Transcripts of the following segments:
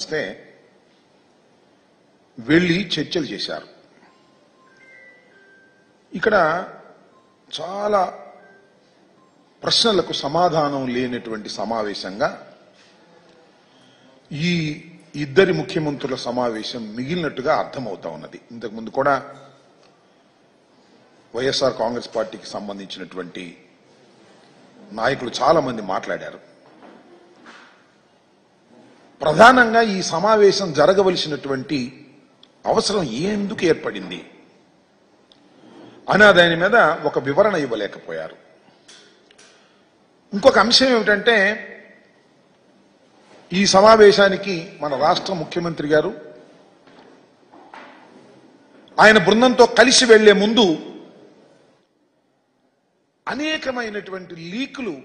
వస్తే వెళ్ళి చర్చలు చేశారు. ఇక్కడ చాలా ప్రశ్నలకు సమాధానం లేనటువంటి సమావేశంగా ఈ ఇద్దరి ముఖ్యమంత్రుల సమావేశం మిగిలినట్టుగా అర్థమవుతా ఉన్నది. ఇంతకుముందు కూడా వైఎస్ఆర్ కాంగ్రెస్ పార్టీకి సంబంధించినటువంటి నాయకులు చాలా మంది మాట్లాడారు. ప్రధానంగా ఈ సమావేశం జరగవలసినటువంటి అవసరం ఎందుకు ఏర్పడింది అనే దాని మీద ఒక వివరణ ఇవ్వలేకపోయారు. ఇంకొక అంశం ఏమిటంటే, ఈ సమావేశానికి మన రాష్ట్ర ముఖ్యమంత్రి గారు ఆయన బృందంతో కలిసి వెళ్లే ముందు అనేకమైనటువంటి లీకులు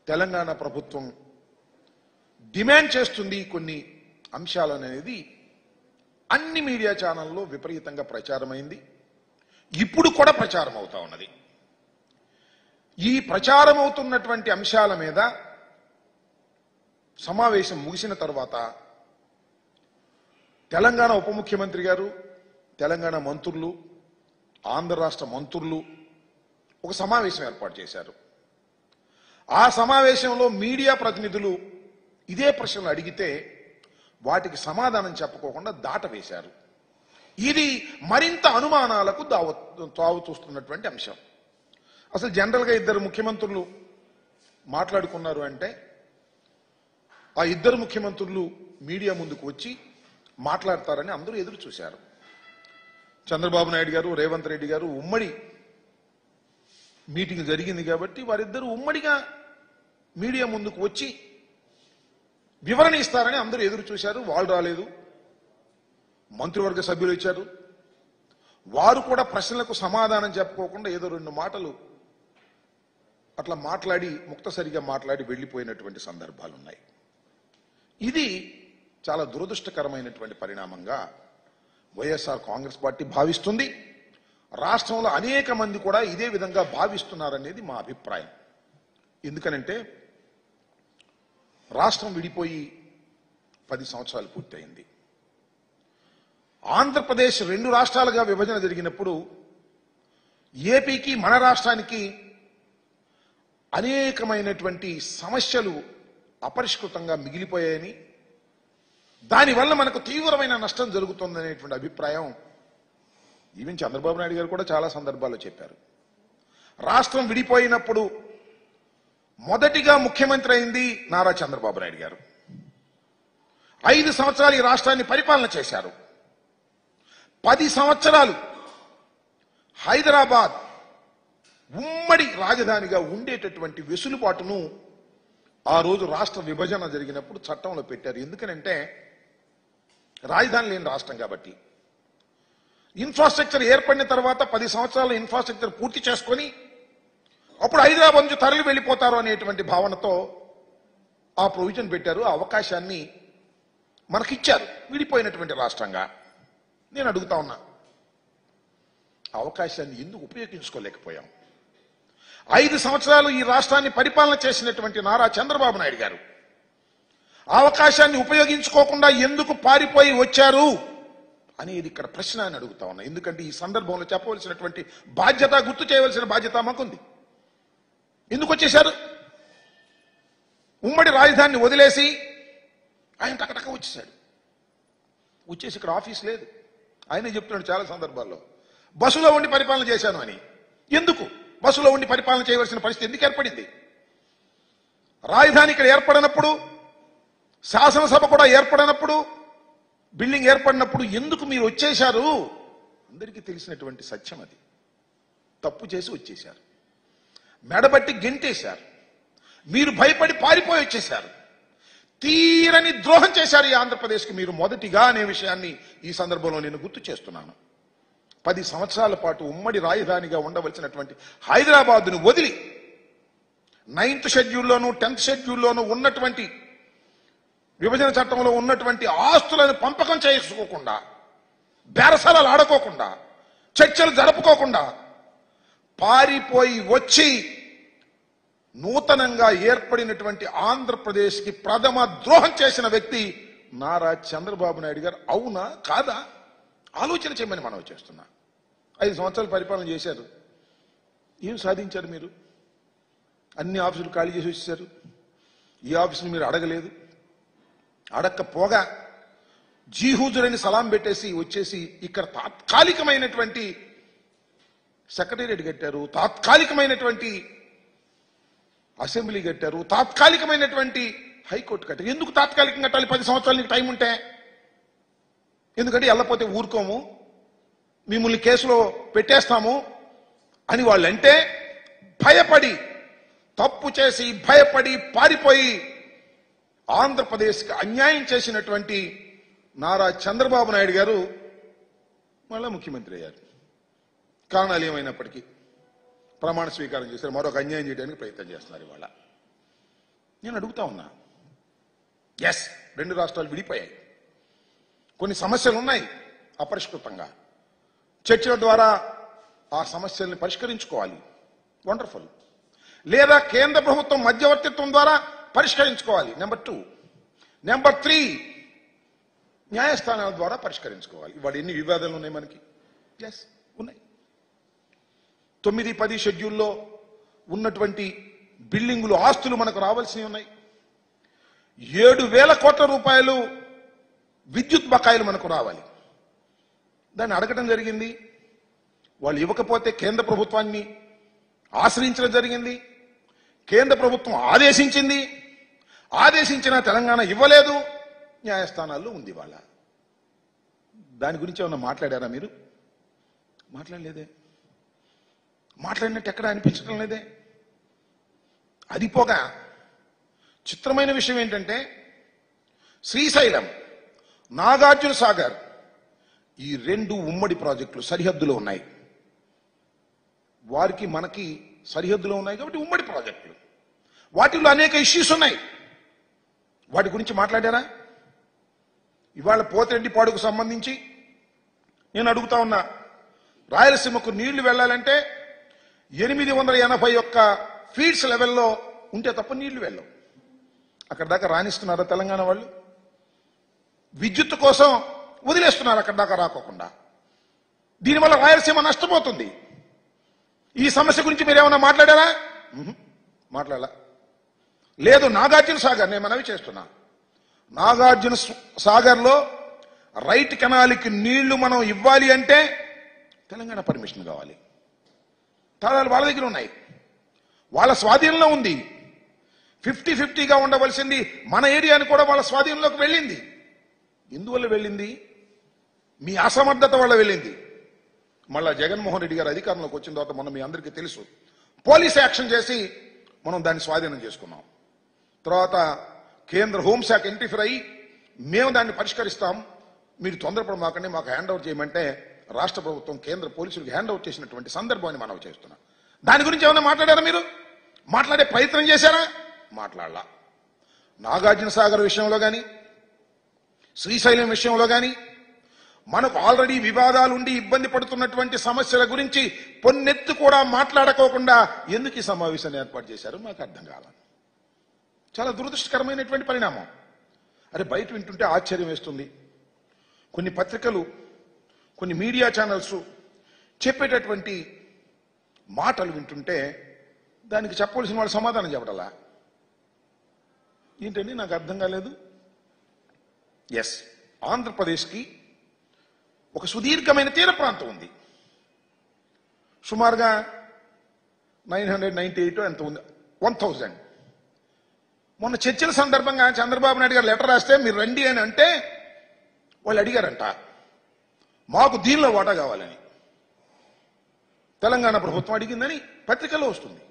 తెలంగాణ ప్రభుత్వం డిమాండ్ చేస్తుంది కొన్ని అంశాలు అనేది అన్ని మీడియా ఛానల్లో విపరీతంగా ప్రచారమైంది. ఇప్పుడు కూడా ప్రచారం అవుతా ఉన్నది. ఈ ప్రచారం అవుతున్నటువంటి అంశాల మీద సమావేశం ముగిసిన తర్వాత తెలంగాణ ఉప ముఖ్యమంత్రి గారు, తెలంగాణ మంత్రులు, ఆంధ్ర రాష్ట్ర మంత్రులు ఒక సమావేశం ఏర్పాటు చేశారు. ఆ సమావేశంలో మీడియా ప్రతినిధులు ఇదే ప్రశ్నలు అడిగితే వాటికి సమాధానం చెప్పుకోకుండా దాటవేశారు. ఇది మరింత అనుమానాలకు తావు చూస్తున్నటువంటి అంశం. అసలు జనరల్గా ఇద్దరు ముఖ్యమంత్రులు మాట్లాడుకున్నారు అంటే ఆ ఇద్దరు ముఖ్యమంత్రులు మీడియా ముందుకు వచ్చి మాట్లాడతారని అందరూ ఎదురు చూశారు. చంద్రబాబు నాయుడు గారు, రేవంత్ రెడ్డి గారు ఉమ్మడి మీటింగ్ జరిగింది కాబట్టి వారిద్దరూ ఉమ్మడిగా మీడియా ముందుకు వచ్చి వివరణ ఇస్తారని అందరూ ఎదురు చూశారు. వాళ్ళు రాలేదు. మంత్రివర్గ సభ్యులు ఇచ్చారు. వారు కూడా ప్రశ్నలకు సమాధానం చెప్పుకోకుండా ఏదో రెండు మాటలు అట్లా మాట్లాడి ముక్తసరిగా మాట్లాడి వెళ్లిపోయినటువంటి సందర్భాలు ఉన్నాయి. ఇది చాలా దురదృష్టకరమైనటువంటి పరిణామంగా వైఎస్ఆర్ కాంగ్రెస్ పార్టీ భావిస్తుంది. రాష్ట్రంలో అనేక మంది కూడా ఇదే విధంగా భావిస్తున్నారనేది మా అభిప్రాయం. ఎందుకనంటే రాష్ట్రం విడిపోయి 10 సంవత్సరాలు పూర్తయింది. ఆంధ్రప్రదేశ్ 2 రాష్ట్రాలుగా విభజన జరిగినప్పుడు ఏపీకి మన రాష్ట్రానికి అనేకమైనటువంటి సమస్యలు అపరిష్కృతంగా మిగిలిపోయాయని, దానివల్ల మనకు తీవ్రమైన నష్టం జరుగుతుందనేటువంటి అభిప్రాయం ఈవెన్ చంద్రబాబు నాయుడు గారు కూడా చాలా సందర్భాల్లో చెప్పారు. రాష్ట్రం విడిపోయినప్పుడు మొదటిగా ముఖ్యమంత్రి అయింది నారా చంద్రబాబు నాయుడు గారు. 5 సంవత్సరాలు ఈ రాష్ట్రాన్ని పరిపాలన చేశారు. 10 సంవత్సరాలు హైదరాబాద్ ఉమ్మడి రాజధానిగా ఉండేటటువంటి వెసులుబాటును ఆ రోజు రాష్ట్ర విభజన జరిగినప్పుడు చట్టంలో పెట్టారు. ఎందుకనంటే రాజధాని లేని రాష్ట్రం కాబట్టి. ఇన్ఫ్రాస్ట్రక్చర్ ఏర్పడిన తర్వాత 10 సంవత్సరాలు ఇన్ఫ్రాస్ట్రక్చర్ పూర్తి చేసుకొని అప్పుడు హైదరాబాద్ నుంచి తరలి వెళ్ళిపోతారు అనేటువంటి భావనతో ఆ ప్రొవిజన్ పెట్టారు. ఆ అవకాశాన్ని మనకిచ్చారు విడిపోయినటువంటి రాష్ట్రంగా. నేను అడుగుతా ఉన్నా, అవకాశాన్ని ఎందుకు ఉపయోగించుకోలేకపోయాం? 5 సంవత్సరాలు ఈ రాష్ట్రాన్ని పరిపాలన చేసినటువంటి నారా చంద్రబాబు నాయుడు గారు అవకాశాన్ని ఉపయోగించుకోకుండా ఎందుకు పారిపోయి వచ్చారు అనేది ఇక్కడ ప్రశ్న అని అడుగుతా ఉన్నా. ఎందుకంటే ఈ సందర్భంలో చెప్పవలసినటువంటి బాధ్యత, గుర్తు చేయవలసిన బాధ్యత మాకుంది. ఎందుకు వచ్చేశారు? ఉమ్మడి రాజధానిని వదిలేసి ఆయన టకటక వచ్చేసాడు. వచ్చేసి ఇక్కడ ఆఫీస్ లేదు. ఆయనే చెప్తున్నాడు చాలా సందర్భాల్లో, బస్సులో ఉండి పరిపాలన చేశాను అని. ఎందుకు బస్సులో ఉండి పరిపాలన చేయవలసిన పరిస్థితి ఎందుకు ఏర్పడింది? రాజధాని ఇక్కడ ఏర్పడినప్పుడు, శాసనసభ కూడా ఏర్పడినప్పుడు, బిల్డింగ్ ఏర్పడినప్పుడు ఎందుకు మీరు వచ్చేశారు? అందరికీ తెలిసినటువంటి సత్యం అది. తప్పు చేసి వచ్చేశారు. మెడబట్టి గెంటేశారు. మీరు భయపడి పారిపోయి వచ్చేశారు. తీరని ద్రోహం చేశారు ఈ ఆంధ్రప్రదేశ్కి మీరు మొదటిగా అనే విషయాన్ని ఈ సందర్భంలో నేను గుర్తు చేస్తున్నాను. 10 సంవత్సరాల పాటు ఉమ్మడి రాజధానిగా ఉండవలసినటువంటి హైదరాబాద్ను వదిలి 9th షెడ్యూల్లోనూ 10th షెడ్యూల్లోనూ ఉన్నటువంటి విభజన చట్టంలో ఉన్నటువంటి ఆస్తులను పంపకం చేసుకోకుండా, బేరసారాలు ఆడుకోకుండా, చర్చలు జరుపుకోకుండా పారిపోయి వచ్చి నూతనంగా ఏర్పడినటువంటి ఆంధ్రప్రదేశ్కి ప్రథమ ద్రోహం చేసిన వ్యక్తి నారా చంద్రబాబు నాయుడు గారు అవునా కాదా ఆలోచన చేయమని మనం చేస్తున్నా. 5 సంవత్సరాలు పరిపాలన చేశారు, ఏం సాధించారు మీరు? అన్ని ఆఫీసులు ఖాళీ చేసి వచ్చేసారు. ఈ ఆఫీసులు మీరు అడగలేదు. అడగకపోగా జీహూజురని సలాం పెట్టేసి వచ్చేసి ఇక్కడ తాత్కాలికమైనటువంటి సెక్రటేరియట్ కట్టారు, తాత్కాలికమైనటువంటి అసెంబ్లీ కట్టారు, తాత్కాలికమైనటువంటి హైకోర్టు కట్టారు. ఎందుకు తాత్కాలికంగా కట్టాలి? 10 సంవత్సరాలు నీకు టైం ఉంటే. ఎందుకంటే వెళ్ళపోతే ఊరుకోము, మిమ్మల్ని కేసులో పెట్టేస్తాము అని వాళ్ళంటే భయపడి, తప్పు చేసి భయపడి పారిపోయి ఆంధ్రప్రదేశ్కి అన్యాయం చేసినటువంటి నారా చంద్రబాబు నాయుడు గారు మళ్ళా ముఖ్యమంత్రి అయ్యారు. కారణాలు ఏమైనప్పటికీ ప్రమాణ స్వీకారం చేశారు, మరొక అన్యాయం చేయడానికి ప్రయత్నం చేస్తున్నారు. ఇవాళ నేను అడుగుతా ఉన్నా, ఎస్ 2 రాష్ట్రాలు విడిపోయాయి, కొన్ని సమస్యలు ఉన్నాయి అపరిష్కృతంగా, చర్చల ద్వారా ఆ సమస్యల్ని పరిష్కరించుకోవాలి, వండర్ఫుల్. లేదా కేంద్ర ప్రభుత్వం మధ్యవర్తిత్వం ద్వారా పరిష్కరించుకోవాలి, నెంబర్ 2. నెంబర్ 3 న్యాయస్థానాల ద్వారా పరిష్కరించుకోవాలి. ఇవాళ ఎన్ని వివాదాలు ఉన్నాయి మనకి? ఎస్ ఉన్నాయి. 9-10 షెడ్యూల్లో ఉన్నటువంటి బిల్డింగులు, ఆస్తులు మనకు రావాల్సినవి ఉన్నాయి. 7,000 కోట్ల రూపాయలు విద్యుత్ బకాయిలు మనకు రావాలి. దాన్ని అడగటం జరిగింది. వాళ్ళు ఇవ్వకపోతే కేంద్ర ప్రభుత్వాన్ని ఆశ్రయించడం జరిగింది. కేంద్ర ప్రభుత్వం ఆదేశించింది, ఆదేశించిన తెలంగాణ ఇవ్వలేదు, న్యాయస్థానాల్లో ఉంది వాళ్ళ. దాని గురించి ఏమన్నా మాట్లాడారా మీరు? మాట్లాడలేదే. మాట్లాడినట్టు ఎక్కడ అనిపించడం లేదే. అది పోగా చిత్రమైన విషయం ఏంటంటే, శ్రీశైలం, నాగార్జున సాగర్ ఈ 2 ఉమ్మడి ప్రాజెక్టులు సరిహద్దులో ఉన్నాయి. వారికి మనకి సరిహద్దులో ఉన్నాయి కాబట్టి ఉమ్మడి ప్రాజెక్టులు. వాటిలో అనేక ఇష్యూస్ ఉన్నాయి. వాటి గురించి మాట్లాడారా? ఇవాళ పోతిరెడ్డిపాడుకు సంబంధించి నేను అడుగుతా ఉన్నా, రాయలసీమకు నీళ్లు వెళ్ళాలంటే 881 ఫీట్స్ లెవెల్లో ఉంటే తప్ప నీళ్లు వెళ్ళవు. అక్కడ దాకా రాణిస్తున్నారా తెలంగాణ వాళ్ళు? విద్యుత్ కోసం వదిలేస్తున్నారు అక్కడ దాకా రాకోకుండా. దీనివల్ల రాయలసీమ నష్టపోతుంది. ఈ సమస్య గురించి మీరేమన్నా మాట్లాడారా? మాట్లాడాల. లేదు. నాగార్జున సాగర్ నేను మనవి చేస్తున్నా, నాగార్జున సాగర్లో రైట్ కెనాల్కి నీళ్లు మనం ఇవ్వాలి అంటే తెలంగాణ పర్మిషన్ కావాలి. తాళాలు వాళ్ళ దగ్గర ఉన్నాయి, వాళ్ళ స్వాధీనంలో ఉంది. 50-50గా ఉండవలసింది మన ఏరియాని కూడా వాళ్ళ స్వాధీనంలోకి వెళ్ళింది. ఎందువల్ల వెళ్ళింది? మీ అసమర్థత వల్ల వెళ్ళింది. మళ్ళా జగన్మోహన్ రెడ్డి గారు అధికారంలోకి వచ్చిన తర్వాత మొన్న మీ అందరికీ తెలుసు, పోలీస్ యాక్షన్ చేసి మనం దాన్ని స్వాధీనం చేసుకున్నాం. తర్వాత కేంద్ర హోంశాఖ ఇంటర్ఫీర్ అయ్యి మేము దాన్ని పరిష్కరిస్తాం, మీరు తొందరపడమాకండి, మాకు హ్యాండ్ ఓవర్ చేయమంటే రాష్ట్ర ప్రభుత్వం కేంద్ర పోలీసులకు హ్యాండ్ ఓవర్ చేసినటువంటి సందర్భాన్ని మనం చేస్తున్నాం. దాని గురించి ఏమైనా మాట్లాడారా మీరు? మాట్లాడే ప్రయత్నం చేశారా? మాట్లాడలా. నాగార్జున సాగర్ విషయంలో కానీ, శ్రీశైలం విషయంలో కానీ మనకు ఆల్రెడీ వివాదాలు ఉండి ఇబ్బంది పడుతున్నటువంటి సమస్యల గురించి పొన్నెత్తు కూడా మాట్లాడుకోకుండా ఎందుకు ఈ సమావేశాన్ని ఏర్పాటు చేశారు నాకు అర్థం కాల. చాలా దురదృష్టకరమైనటువంటి పరిణామం. అరే బయట వింటుంటే ఆశ్చర్యం వేస్తుంది. కొన్ని పత్రికలు, కొన్ని మీడియా ఛానల్స్ చెప్పేటటువంటి మాటలు వింటుంటే దానికి చెప్పవలసిన వాళ్ళు సమాధానం చెప్పడాలా ఏంటండి నాకు అర్థం కాలేదు. ఎస్, ఆంధ్రప్రదేశ్కి ఒక సుదీర్ఘమైన తీర ప్రాంతం ఉంది. సుమారుగా 998 ఎంత ఉంది, 1000. మొన్న చర్చల సందర్భంగా చంద్రబాబు నాయుడు గారు లెటర్ రాస్తే మీరు రండి అని అంటే వాళ్ళు అడిగారంట మాకు దీనిలో వాటా కావాలని. తెలంగాణ ప్రభుత్వం అడిగిందని పత్రికల్లో వస్తుంది,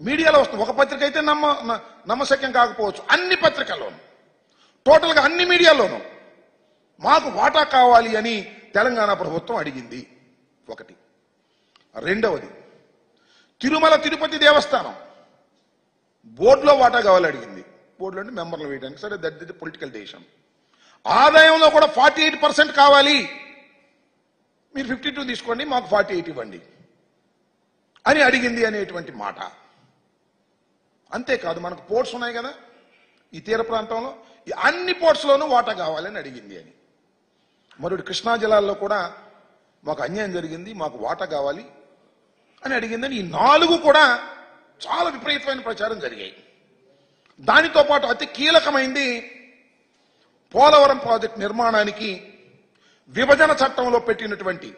మీడియాలో వస్తుంది. ఒక పత్రిక అయితే నమ్మశక్యం కాకపోవచ్చు, అన్ని పత్రికల్లోనూ, టోటల్గా అన్ని మీడియాలోనూ మాకు వాటా కావాలి అని తెలంగాణ ప్రభుత్వం అడిగింది. ఒకటి. రెండవది, తిరుమల తిరుపతి దేవస్థానం బోర్డులో వాటా కావాలి అడిగింది. బోర్డులో అంటే మెంబర్లు వేయడానికి. సరే, దట్ ఇస్ పొలిటికల్ డెసిషన్. ఆదాయంలో కూడా 48% కావాలి, మీరు 52 తీసుకోండి, మాకు 48 ఇవ్వండి అని అడిగింది అనేటువంటి మాట. అంతేకాదు, మనకు పోర్ట్స్ ఉన్నాయి కదా ఈ తీర ప్రాంతంలో, అన్ని పోర్ట్స్లోనూ వాటా కావాలని అడిగింది అని. మరొకటి కృష్ణా జిల్లాల్లో కూడా మాకు అన్యాయం జరిగింది, మాకు వాటా కావాలి అని అడిగిందని. ఈ 4 కూడా చాలా విపరీతమైన ప్రచారం జరిగాయి. దానితో పాటు అతి కీలకమైంది పోలవరం ప్రాజెక్టు నిర్మాణానికి విభజన చట్టంలో పెట్టినటువంటి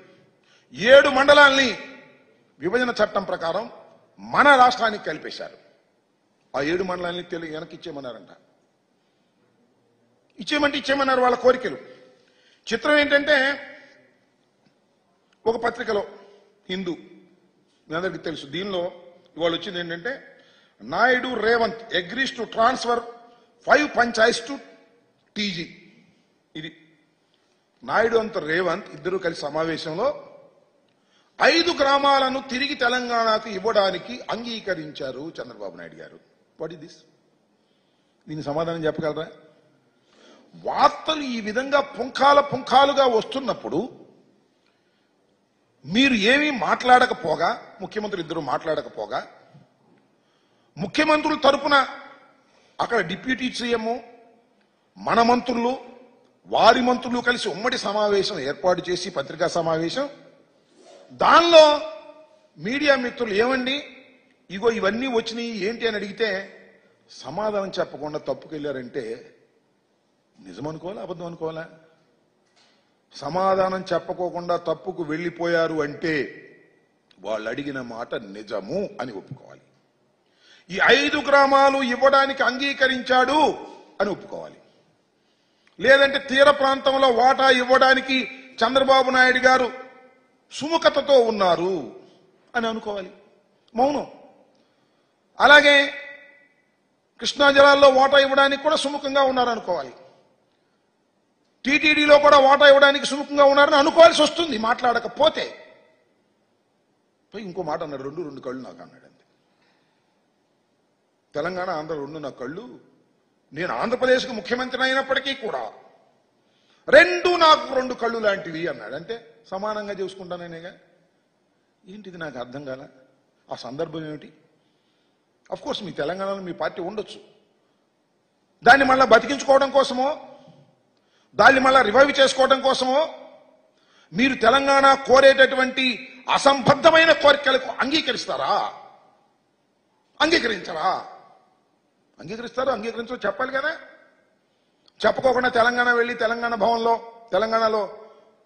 7 మండలాల్ని విభజన చట్టం ప్రకారం మన రాష్ట్రానికి కలిపేశారు. ఆ 7 మండలాల్ని వెనక్కి ఇచ్చేయమన్నారంట. ఇచ్చేయమన్నారు వాళ్ళ కోరికలు. చిత్రం ఏంటంటే ఒక పత్రికలో హిందూ, మీ అందరికీ తెలుసు, దీనిలో ఇవాళ వచ్చింది ఏంటంటే Naidu Revanth agrees to transfer 5 panchayats to TG. ఇది నాయుడు అంత రేవంత్ ఇద్దరు కలిసి సమావేశంలో 5 గ్రామాలను తిరిగి తెలంగాణకు ఇవ్వడానికి అంగీకరించారు చంద్రబాబు నాయుడు గారు. What is this? దీనికి సమాధానం చెప్పగలరా? వార్తలు ఈ విధంగా పుంఖాలుగా వస్తున్నప్పుడు మీరు ఏమీ మాట్లాడకపోగా, ముఖ్యమంత్రులు ఇద్దరు మాట్లాడకపోగా, ముఖ్యమంత్రుల తరపున అక్కడ డిప్యూటీ సీఎం, మన మంత్రులు, వారి మంత్రులు కలిసి ఉమ్మడి సమావేశం ఏర్పాటు చేసి పత్రికా సమావేశం, దానిలో మీడియా మిత్రులు ఏమండి ఇగో ఇవన్నీ వచ్చినాయి ఏంటి అని అడిగితే సమాధానం చెప్పకుండా తప్పుకెళ్లారంటే నిజమనుకోవాలా అబద్ధం అనుకోవాలా? సమాధానం చెప్పకోకుండా తప్పుకు వెళ్ళిపోయారు అంటే వాళ్ళు అడిగిన మాట నిజము అని ఒప్పుకోవాలి. ఈ 5 గ్రామాలు ఇవ్వడానికి అంగీకరించాడు అని ఒప్పుకోవాలి. లేదంటే తీర ప్రాంతంలో వాటా ఇవ్వడానికి చంద్రబాబు నాయుడు గారు సుముఖతతో ఉన్నారు అని అనుకోవాలి. మౌనం. అలాగే కృష్ణా జిల్లాలో వాటా ఇవ్వడానికి కూడా సుముఖంగా ఉన్నారు అనుకోవాలి. టీటీడీలో కూడా వాటా ఇవ్వడానికి సుముఖంగా ఉన్నారని అనుకోవాల్సి వస్తుంది మాట్లాడకపోతే. ఇంకో మాట అన్నాడు, రెండు కళ్ళు నాకు అన్నాడు. అంతే. తెలంగాణ ఆంధ్ర 2 నా కళ్ళు. నేను ఆంధ్రప్రదేశ్కి ముఖ్యమంత్రి అయినప్పటికీ కూడా 2 నాకు 2 కళ్ళు లాంటివి అన్నాడు. అంటే సమానంగా చూసుకుంటాననేగా. ఏంటిది నాకు అర్థం కాల. ఆ సందర్భం ఏమిటి? అఫ్ కోర్స్ మీ తెలంగాణలో మీ పార్టీ ఉండొచ్చు. దాన్ని మళ్ళీ బతికించుకోవడం కోసమో, దాన్ని మళ్ళీ రివైవ్ చేసుకోవడం కోసమో మీరు తెలంగాణ కోరేటటువంటి అసంబద్ధమైన కోరికలకు అంగీకరిస్తారా? అంగీకరించరా? అంగీకరిస్తారో అంగీకరించో చెప్పాలి కదా. చెప్పుకోకుండా తెలంగాణ వెళ్ళి తెలంగాణ భవన్లో, తెలంగాణలో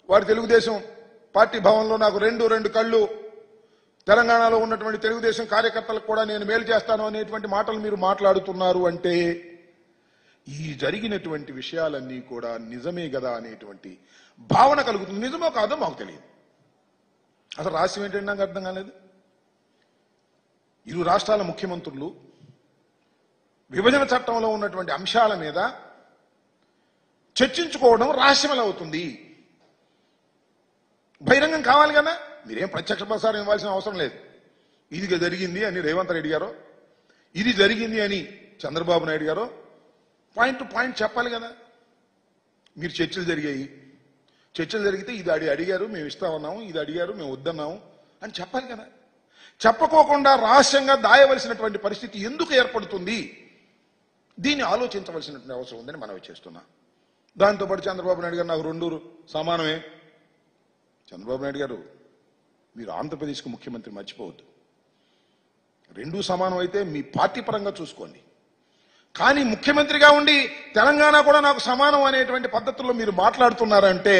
వారి తెలుగుదేశం పార్టీ భవన్లో నాకు 2 కళ్ళు, తెలంగాణలో ఉన్నటువంటి తెలుగుదేశం కార్యకర్తలకు కూడా నేను మేలు చేస్తాను అనేటువంటి మాటలు మీరు మాట్లాడుతున్నారు అంటే ఈ జరిగినటువంటి విషయాలన్నీ కూడా నిజమే కదా అనేటువంటి భావన కలుగుతుంది. నిజమో కాదో మాకు తెలియదు. అసలు రహస్యం ఏంటంటే నాకు అర్థం కాలేదు. 2 రాష్ట్రాల ముఖ్యమంత్రులు విభజన చట్టంలో ఉన్నటువంటి అంశాల మీద చర్చించుకోవడం రహస్యమల అవుతుంది. బహిరంగం కావాలి కదా. మీరేం ప్రత్యక్ష ప్రసారం ఇవ్వాల్సిన అవసరం లేదు. ఇది జరిగింది అని రేవంత్ రెడ్డి గారో, ఇది జరిగింది అని చంద్రబాబు నాయుడు గారో పాయింట్ టు పాయింట్ చెప్పాలి కదా. మీరు చర్చలు జరిగాయి, చర్చలు జరిగితే ఇది అడిగారు మేము ఇస్తామన్నాము, ఇది అడిగారు మేము వద్దన్నాము అని చెప్పాలి కదా. చెప్పకోకుండా రహస్యంగా దాయవలసినటువంటి పరిస్థితి ఎందుకు ఏర్పడుతుంది? దీన్ని ఆలోచించవలసినటువంటి అవసరం ఉందని మనవి చేస్తున్నా. దాంతోపాటు చంద్రబాబు నాయుడు గారు నాకు 2 సమానమే. చంద్రబాబు నాయుడు గారు మీరు ఆంధ్రప్రదేశ్కి ముఖ్యమంత్రి మర్చిపోవద్దు. 2 సమానం అయితే మీ పార్టీ పరంగా చూసుకోండి. కానీ ముఖ్యమంత్రిగా ఉండి తెలంగాణ కూడా నాకు సమానం అనేటువంటి పద్ధతుల్లో మీరు మాట్లాడుతున్నారంటే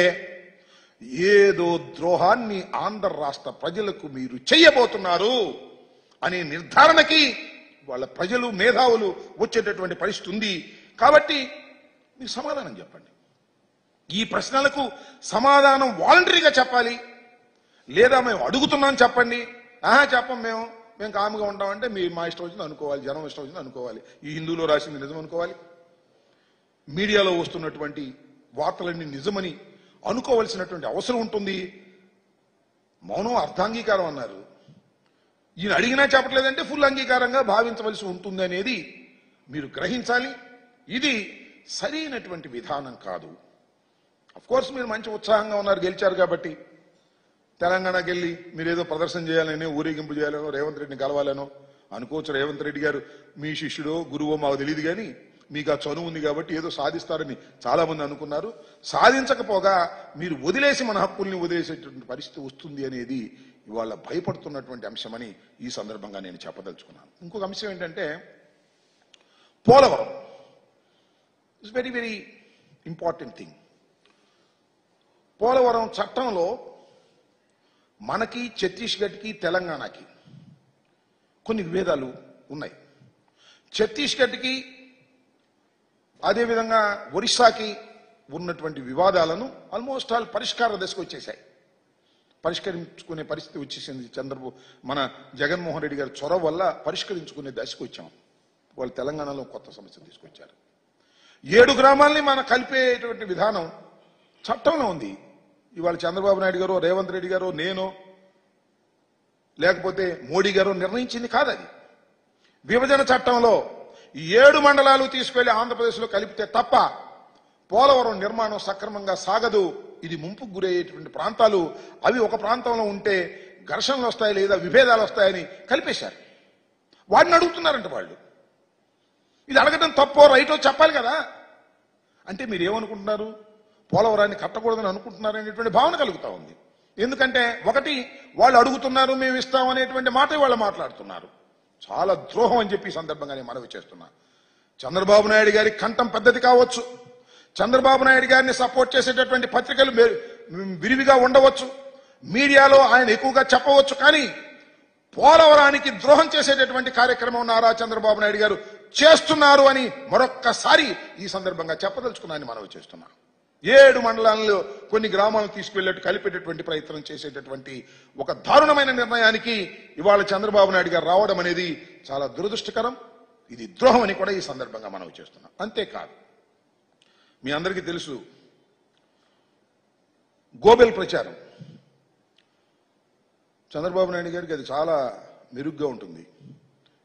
ఏదో ద్రోహాన్ని ఆంధ్ర రాష్ట్ర ప్రజలకు మీరు చెయ్యబోతున్నారు అనే నిర్ధారణకి వాళ్ళ ప్రజలు, మేధావులు వచ్చేటటువంటి పరిస్థితి ఉంది. కాబట్టి మీరు సమాధానం చెప్పండి. ఈ ప్రశ్నలకు సమాధానం వాలంటరీగా చెప్పాలి. లేదా మేము అడుగుతున్నాం చెప్పండి. చెప్పం మేము కాముగా ఉంటామంటే మీరు మా ఇష్టం వచ్చింది అనుకోవాలి, జనం ఇష్టం వచ్చింది అనుకోవాలి. ఈ హిందూలో రాసింది నిజం అనుకోవాలి, మీడియాలో వస్తున్నటువంటి వార్తలన్నీ నిజమని అనుకోవలసినటువంటి అవసరం ఉంటుంది. మౌనం అర్ధాంగీకారం అన్నారు. ఈయన అడిగినా చెప్పట్లేదంటే ఫుల్ అంగీకారంగా భావించవలసి ఉంటుంది అనేది మీరు గ్రహించాలి. ఇది సరైనటువంటి విధానం కాదు. అఫ్ కోర్స్ మీరు మంచి ఉత్సాహంగా ఉన్నారు, గెలిచారు కాబట్టి. తెలంగాణకి వెళ్ళి మీరు ఏదో ప్రదర్శన చేయాలని, ఊరేగింపు చేయాలనో, రేవంత్ రెడ్డిని కలవాలనో అనుకోవచ్చు. రేవంత్ రెడ్డి గారు మీ శిష్యుడో గురువో మాకు తెలియదు. కానీ మీకు ఆ చనువు ఉంది కాబట్టి ఏదో సాధిస్తారని చాలా మంది అనుకున్నారు. సాధించకపోగా మీరు వదిలేసి మన హక్కుల్ని వదిలేసేటువంటి పరిస్థితి వస్తుంది అనేది ఇవాళ భయపడుతున్నటువంటి అంశమని ఈ సందర్భంగా నేను చెప్పదలుచుకున్నాను. ఇంకొక అంశం ఏంటంటే Polavaram it's very very important thing. Polavaram చట్టంలో మనకి ఛత్తీస్గఢ్కి తెలంగాణకి కొన్ని విభేదాలు ఉన్నాయి. ఛత్తీస్గఢ్కి అదేవిధంగా ఒరిస్సాకి ఉన్నటువంటి వివాదాలను ఆల్మోస్ట్ ఆల్ పరిష్కార దశకు వచ్చేసాయి. పరిష్కరించుకునే పరిస్థితి వచ్చేసింది. మన జగన్మోహన్ రెడ్డి గారి చొరవ వల్ల పరిష్కరించుకునే దశకు వచ్చాం. వాళ్ళు తెలంగాణలో కొత్త సమస్య తీసుకొచ్చారు. 7 గ్రామాలని మనం కలిపేటువంటి విధానం చట్టంలో ఉంది. ఇవాళ చంద్రబాబు నాయుడు గారు, రేవంత్ రెడ్డి గారు, నేను లేకపోతే మోడీ గారు నిర్ణయించింది కాదు. అది విభజన చట్టంలో 7 మండలాలు తీసుకెళ్లి ఆంధ్రప్రదేశ్లో కలిపితే తప్ప పోలవరం నిర్మాణం సక్రమంగా సాగదు. ఇది ముంపుకు గురయ్యేటువంటి ప్రాంతాలు. అవి ఒక ప్రాంతంలో ఉంటే ఘర్షణలు వస్తాయి లేదా విభేదాలు వస్తాయని కలిపేశారు. వాడిని అడుగుతున్నారంట వాళ్ళు. ఇది అడగడం తప్పో రైటో చెప్పాలి కదా. అంటే మీరు ఏమనుకుంటున్నారు? పోలవరాన్ని కట్టకూడదని అనుకుంటున్నారు అనేటువంటి భావన కలుగుతా ఉంది. ఎందుకంటే ఒకటి, వాళ్ళు అడుగుతున్నారు మేము ఇస్తాం అనేటువంటి మాట వాళ్ళు మాట్లాడుతున్నారు. చాలా ద్రోహం అని చెప్పి ఈ సందర్భంగా నేను మనవి చేస్తున్నా. చంద్రబాబు నాయుడు గారి కంఠం పెద్దది కావచ్చు, చంద్రబాబు నాయుడు గారిని సపోర్ట్ చేసేటటువంటి పత్రికలు విరివిగా ఉండవచ్చు, మీడియాలో ఆయన ఎక్కువగా చెప్పవచ్చు, కానీ పోలవరానికి ద్రోహం చేసేటటువంటి కార్యక్రమం నారా చంద్రబాబు నాయుడు గారు చేస్తున్నారు అని మరొక్కసారి ఈ సందర్భంగా చెప్పదలుచుకున్నానని మనవి చేస్తున్నా. 7 మండలాల్లో కొన్ని గ్రామాలను తీసుకువెళ్ళట్టు కలిపేటటువంటి ప్రయత్నం చేసేటటువంటి ఒక దారుణమైన నిర్ణయానికి ఇవాళ చంద్రబాబు నాయుడు గారు రావడం అనేది చాలా దురదృష్టకరం. ఇది ద్రోహం అని కూడా ఈ సందర్భంగా మనవి చేస్తున్నాం. అంతేకాదు, మీ అందరికీ తెలుసు గోబెల్ ప్రచారం. చంద్రబాబు నాయుడు గారికి అది చాలా మెరుగ్గా ఉంటుంది.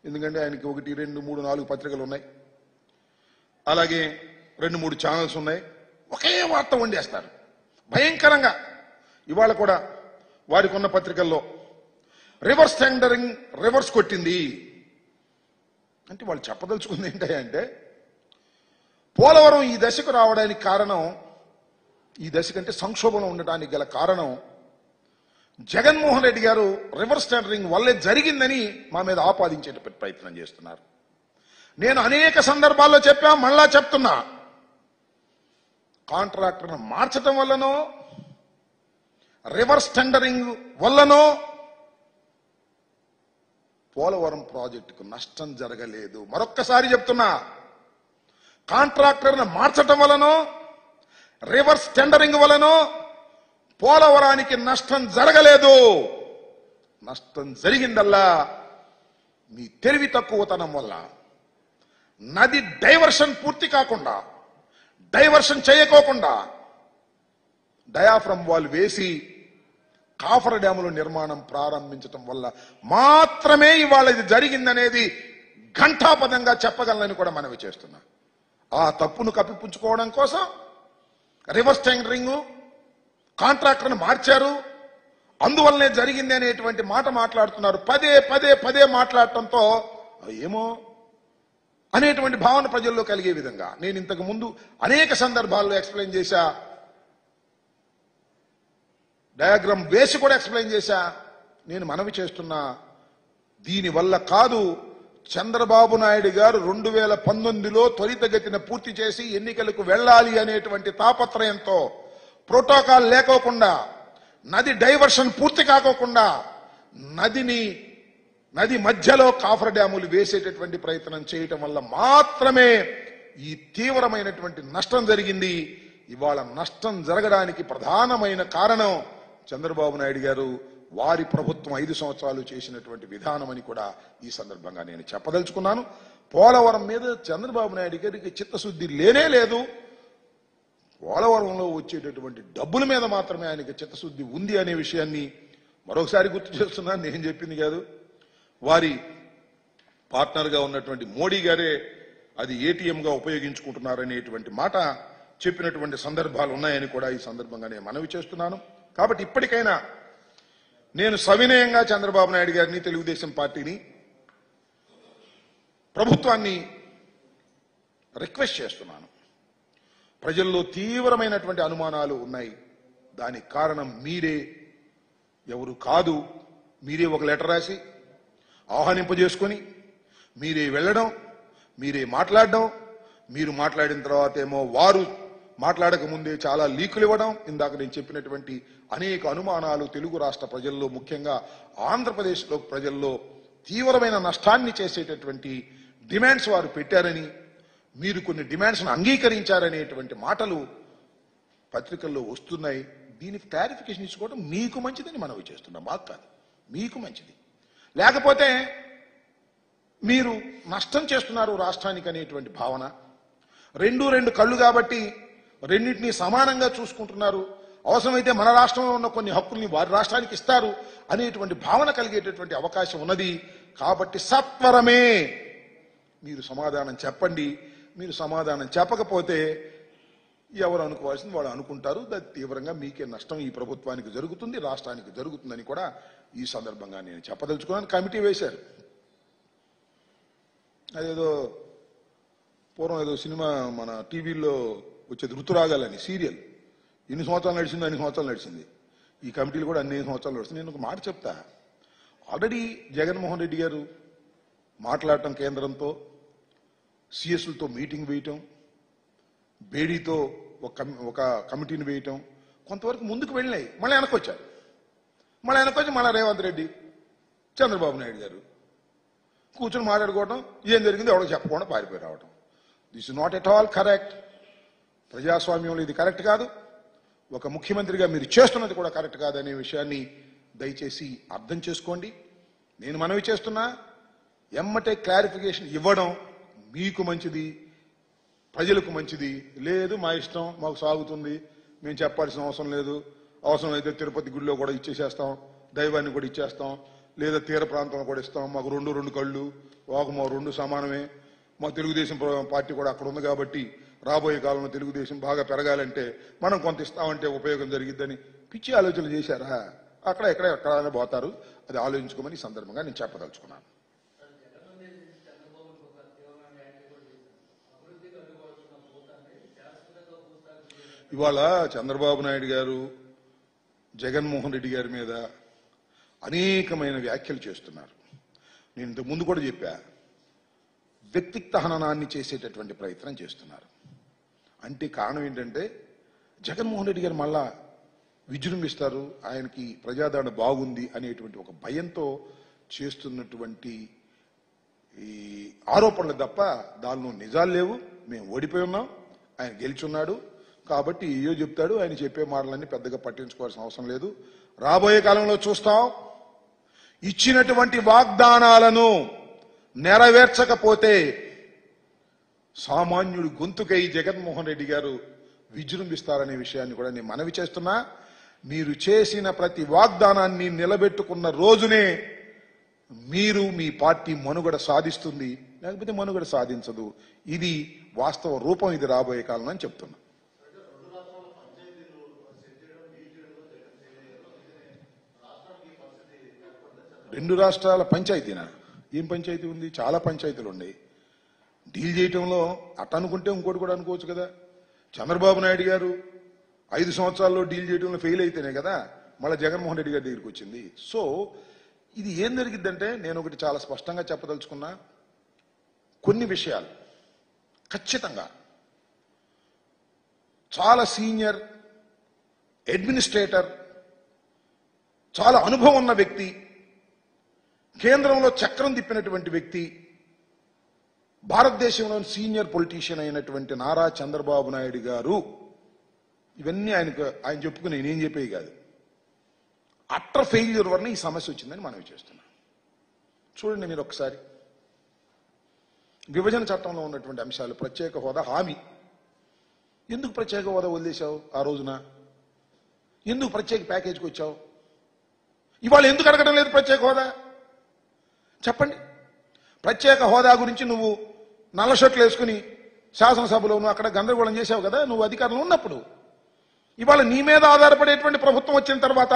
ఎందుకంటే ఆయనకి 1, 2, 3, 4 పత్రికలు ఉన్నాయి, అలాగే 2, 3 ఛానల్స్ ఉన్నాయి. ఒకే వార్త వండేస్తారు భయంకరంగా. ఇవాళ కూడా వారికి ఉన్న పత్రికల్లో రివర్స్ టెండరింగ్ రివర్స్ కొట్టింది అంటే వాళ్ళు చెప్పదలుచుకుంది ఏంటంటే పోలవరం ఈ దశకు రావడానికి కారణం, ఈ దశ కంటే సంక్షోభంలో ఉండడానికి గల కారణం జగన్మోహన్ రెడ్డి గారు రివర్స్ టెండరింగ్ వల్లే జరిగిందని మా మీద ఆపాదించే ప్రయత్నం చేస్తున్నారు. నేను అనేక సందర్భాల్లో చెప్పా, మళ్ళా చెప్తున్నా, కాంట్రాక్టర్ను మార్చడం వల్లనో రివర్స్ టెండరింగ్ వల్లనో పోలవరం ప్రాజెక్టుకు నష్టం జరగలేదు. మరొక్కసారి చెప్తున్నా, కాంట్రాక్టర్ను మార్చడం వల్లనో రివర్స్ టెండరింగ్ వల్లనో పోలవరానికి నష్టం జరగలేదు. నష్టం జరిగిందల్లా మీ తెలివి తక్కువతనం వల్ల. నది డైవర్షన్ పూర్తి కాకుండా, డైవర్షన్ చేయకోకుండా డయాఫ్రమ్ వాల్ వేసి కాఫర్ డ్యాముల నిర్మాణం ప్రారంభించడం వల్ల మాత్రమే ఇవాళ ఇది జరిగిందనేది ఘంటాపదంగా చెప్పగలనని కూడా మనవి చేస్తున్నా. ఆ తప్పును కప్పిపుచ్చుకోవడం కోసం రివర్స్ టెండరింగ్, కాంట్రాక్టర్ను మార్చారు, అందువల్లనే జరిగింది అనేటువంటి మాట మాట్లాడుతున్నారు. పదే పదే పదే మాట్లాడటంతో ఏమో అనేటువంటి భావన ప్రజల్లో కలిగే విధంగా నేను ఇంతకు ముందు అనేక సందర్భాల్లో ఎక్స్ప్లెయిన్ చేశా, డయాగ్రామ్ వేసి కూడా ఎక్స్ప్లెయిన్ చేశా. నేను మనవి చేస్తున్నా, దీనివల్ల కాదు, చంద్రబాబు నాయుడు గారు 2019లో త్వరితగతిన పూర్తి చేసి ఎన్నికలకు వెళ్ళాలి అనేటువంటి తాపత్రయంతో ప్రోటోకాల్ లేకోకుండా, నది డైవర్షన్ పూర్తి కాకోకుండా నది మధ్యలో కాఫర్ డ్యాములు వేసేటటువంటి ప్రయత్నం చేయటం వల్ల మాత్రమే ఈ తీవ్రమైనటువంటి నష్టం జరిగింది. ఇవాళ నష్టం జరగడానికి ప్రధానమైన కారణం చంద్రబాబు నాయుడు గారు, వారి ప్రభుత్వం 5 సంవత్సరాలు చేసినటువంటి విధానం అని కూడా ఈ సందర్భంగా నేను చెప్పదలుచుకున్నాను. పోలవరం మీద చంద్రబాబు నాయుడు గారికి చిత్తశుద్ధి లేనే లేదు. పోలవరంలో వచ్చేటటువంటి డబ్బుల మీద మాత్రమే ఆయనకి చిత్తశుద్ధి ఉంది అనే విషయాన్ని మరొకసారి గుర్తు చేస్తున్నాను. నేను చెప్పింది కాదు, వారి పార్ట్నర్గా ఉన్నటువంటి మోడీ గారే అది ఏటీఎంగా ఉపయోగించుకుంటున్నారనేటువంటి మాట చెప్పినటువంటి సందర్భాలు ఉన్నాయని కూడా ఈ సందర్భంగా నేను మనవి చేస్తున్నాను. కాబట్టి ఇప్పటికైనా నేను సవినయంగా చంద్రబాబు నాయుడు గారిని, తెలుగుదేశం పార్టీని, ప్రభుత్వాన్ని రిక్వెస్ట్ చేస్తున్నాను. ప్రజల్లో తీవ్రమైనటువంటి అనుమానాలు ఉన్నాయి. దానికి కారణం మీరే, ఎవరు కాదు. మీరే ఒక లెటర్ రాసి ఆహ్వానింపజేసుకొని మీరే వెళ్ళడం, మీరే మాట్లాడడం, మీరు మాట్లాడిన తర్వాత ఏమో వారు మాట్లాడక ముందే చాలా లీకులు ఇవ్వడం, ఇందాక నేను చెప్పినటువంటి అనేక అనుమానాలు తెలుగు రాష్ట్ర ప్రజల్లో, ముఖ్యంగా ఆంధ్రప్రదేశ్లో ప్రజల్లో తీవ్రమైన నష్టాన్ని చేసేటటువంటి డిమాండ్స్ వారు పెట్టారని, మీరు కొన్ని డిమాండ్స్ను అంగీకరించారనేటువంటి మాటలు పత్రికల్లో వస్తున్నాయి. దీనికి క్లారిఫికేషన్ ఇచ్చుకోవడం మీకు మంచిదని మనవి చేస్తున్నాం. మాకు కాదు, మీకు మంచిది. లేకపోతే మీరు నష్టం చేస్తున్నారు రాష్ట్రానికి అనేటువంటి భావన, రెండు కళ్ళు కాబట్టి రెండింటినీ సమానంగా చూసుకుంటున్నారు, అవసరమైతే మన రాష్ట్రంలో ఉన్న కొన్ని హక్కుల్ని వారి రాష్ట్రానికి ఇస్తారు అనేటువంటి భావన కలిగేటటువంటి అవకాశం ఉన్నది. కాబట్టి సత్వరమే మీరు సమాధానం చెప్పండి. మీరు సమాధానం చెప్పకపోతే ఎవరు అనుకోవాల్సింది వాళ్ళు అనుకుంటారు. అది తీవ్రంగా మీకే నష్టం ఈ ప్రభుత్వానికి జరుగుతుంది, రాష్ట్రానికి జరుగుతుందని కూడా ఈ సందర్భంగా నేను చెప్పదలుచుకున్నాను. కమిటీ వేశారు. అదేదో పూర్వం ఏదో సినిమా మన టీవీలో వచ్చేది ఋతురాగాలని సీరియల్, ఎన్ని సంవత్సరాలు నడిచిందో అన్ని సంవత్సరాలు నడిచింది. ఈ కమిటీలు కూడా అన్ని సంవత్సరాలు నడుస్తుంది. నేను ఒక మాట చెప్తా. ఆల్రెడీ జగన్మోహన్ రెడ్డి గారు మాట్లాడటం, కేంద్రంతో సిఎస్లతో మీటింగ్ వేయటం, బేడీతో ఒక కమిటీని వేయటం, కొంతవరకు ముందుకు వెళ్ళినాయి. మళ్ళీ వెనకొచ్చారు. మళ్ళీ రేవంత్ రెడ్డి, చంద్రబాబు నాయుడు గారు కూర్చొని మాట్లాడుకోవడం, ఏం జరిగింది ఎవరికి చెప్పకుండా పారిపోయి రావడం. This is not at all correct. ప్రజాస్వామ్యంలో ఇది కరెక్ట్ కాదు. ఒక ముఖ్యమంత్రిగా మీరు చేస్తున్నది కూడా కరెక్ట్ కాదనే విషయాన్ని దయచేసి అర్థం చేసుకోండి. నేను మనవి చేస్తున్నా, ఎమ్మటే క్లారిఫికేషన్ ఇవ్వడం మీకు మంచిది, ప్రజలకు మంచిది. లేదు మా ఇష్టం, మాకు సాగుతుంది, మేము చెప్పాల్సిన అవసరం లేదు, అవసరమైతే తిరుపతి గుడిలో కూడా ఇచ్చేసేస్తాం, దైవాన్ని కూడా ఇచ్చేస్తాం, లేదా తీర ప్రాంతంలో కూడా ఇస్తాం, మాకు రెండు కళ్ళు, మా రెండు సమానమే, మా తెలుగుదేశం పార్టీ కూడా అక్కడ ఉంది కాబట్టి రాబోయే కాలంలో తెలుగుదేశం బాగా పెరగాలంటే మనం కొంత ఇస్తామంటే ఉపయోగం జరిగిద్దని పిచ్చి ఆలోచనలు చేశారా? ఎక్కడైనా పోతారు. అది ఆలోచించుకోమని ఈ సందర్భంగా నేను చెప్పదలుచుకున్నాను. ఇవాళ చంద్రబాబు నాయుడు గారు జగన్మోహన్ రెడ్డి గారి మీద అనేకమైన వ్యాఖ్యలు చేస్తున్నారు. నేను ఇంతకు ముందు కూడా చెప్పా, వ్యక్తిగత హననాన్ని చేసేటటువంటి ప్రయత్నం చేస్తున్నారు. అంటే కారణం ఏంటంటే జగన్మోహన్ రెడ్డి గారు మళ్ళా విజృంభిస్తారు, ఆయనకి ప్రజాదరణ బాగుంది అనేటువంటి ఒక భయంతో చేస్తున్నటువంటి ఈ ఆరోపణలు తప్ప దానిలో నిజాలు లేవు. మేము ఓడిపోయి ఉన్నాం, ఆయన గెలిచున్నాడు కాబట్టి ఏయో చెప్తాడు. ఆయన చెప్పే మాటలన్నీ పెద్దగా పట్టించుకోవాల్సిన అవసరం లేదు. రాబోయే కాలంలో చూస్తాం. ఇచ్చినటువంటి వాగ్దానాలను నెరవేర్చకపోతే సామాన్యుడు గొంతుకై జగన్మోహన్ రెడ్డి గారు విజృంభిస్తారనే విషయాన్ని కూడా నేను మనవి చేస్తున్నా. మీరు చేసిన ప్రతి వాగ్దానాన్ని నిలబెట్టుకున్న రోజునే మీరు మీ పార్టీ మనుగడ సాధిస్తుంది, లేకపోతే మనుగడ సాధించదు. ఇది వాస్తవ రూపం, ఇది రాబోయే కాలం అని చెప్తున్నా. రెండు రాష్ట్రాల పంచాయతీనా? ఏం పంచాయతీ ఉంది? చాలా పంచాయతీలు ఉన్నాయి. డీల్ చేయటంలో అట్ట అనుకుంటే ఇంకోటి కూడా అనుకోవచ్చు కదా. చంద్రబాబు నాయుడు గారు 5 సంవత్సరాల్లో డీల్ చేయడంలో ఫెయిల్ అయితేనే కదా మళ్ళీ జగన్మోహన్ రెడ్డి గారి దగ్గరికి వచ్చింది. సో ఇది ఏం జరిగిద్దంటే, నేను ఒకటి చాలా స్పష్టంగా చెప్పదలుచుకున్నా. కొన్ని విషయాలు ఖచ్చితంగా చాలా సీనియర్ అడ్మినిస్ట్రేటర్, చాలా అనుభవం ఉన్న వ్యక్తి, కేంద్రంలో చక్రం తిప్పినటువంటి వ్యక్తి, భారతదేశంలోని సీనియర్ పొలిటీషియన్ అయినటువంటి నారా చంద్రబాబు నాయుడు గారు, ఇవన్నీ ఆయన చెప్పుకుని నేనేం చెప్పేవి కాదు, అట్టర్ ఫెయిల్యూర్ వలన ఈ సమస్య వచ్చిందని మనవి చేస్తున్నాం. చూడండి మీరు ఒకసారి, విభజన చట్టంలో ఉన్నటువంటి అంశాలు, ప్రత్యేక హోదా హామీ. ఎందుకు ప్రత్యేక హోదా వదిలేశావు ఆ రోజున? ఎందుకు ప్రత్యేక ప్యాకేజీకి వచ్చావు? ఇవాళ ఎందుకు అడగడం లేదు ప్రత్యేక హోదా? చెప్పండి. ప్రత్యేక హోదా గురించి నువ్వు నల్ల షర్ట్లు వేసుకుని శాసనసభలో నువ్వు అక్కడ గందరగోళం చేశావు కదా నువ్వు అధికారంలో ఉన్నప్పుడు. ఇవాళ నీ మీద ఆధారపడేటువంటి ప్రభుత్వం వచ్చిన తర్వాత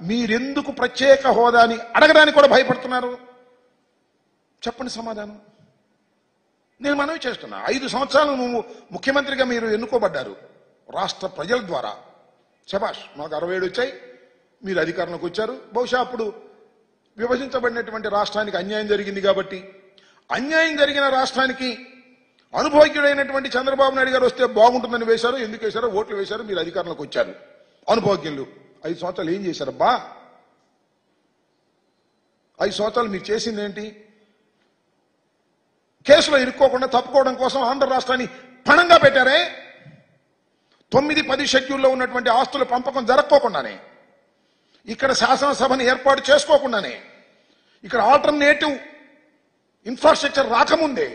మీరెందుకు ప్రత్యేక హోదాని అడగడానికి కూడా భయపడుతున్నారు? చెప్పండి సమాధానం. నేను మనవి చేస్తున్నా 5 సంవత్సరాలు నువ్వు ముఖ్యమంత్రిగా మీరు ఎన్నుకోబడ్డారు రాష్ట్ర ప్రజల ద్వారా. శభాష్, మాకు 67 వచ్చాయి, మీరు అధికారంలోకి వచ్చారు. బహుశా అప్పుడు విభజించబడినటువంటి రాష్ట్రానికి అన్యాయం జరిగింది కాబట్టి, అన్యాయం జరిగిన రాష్ట్రానికి అనుభవజ్ఞుడైనటువంటి చంద్రబాబు నాయుడు గారు వస్తే బాగుంటుందని వేశారు. ఎందుకు వేశారో ఓట్లు వేశారు, మీరు అధికారంలోకి వచ్చారు. అనుభవజ్ఞులు 5 సంవత్సరాలు ఏం చేశారబ్బా? 5 సంవత్సరాలు మీరు చేసింది ఏంటి? కేసులో ఇరుక్కోకుండా తప్పుకోవడం కోసం ఆంధ్ర రాష్ట్రాన్ని పణంగా పెట్టారే. 9-10 షెడ్యూల్లో ఉన్నటువంటి ఆస్తుల పంపకం జరగకోకుండానే, ఇక్కడ శాసనసభను ఏర్పాటు చేసుకోకుండానే, ఇక్కడ ఆల్టర్నేటివ్ ఇన్ఫ్రాస్ట్రక్చర్ రాకముందే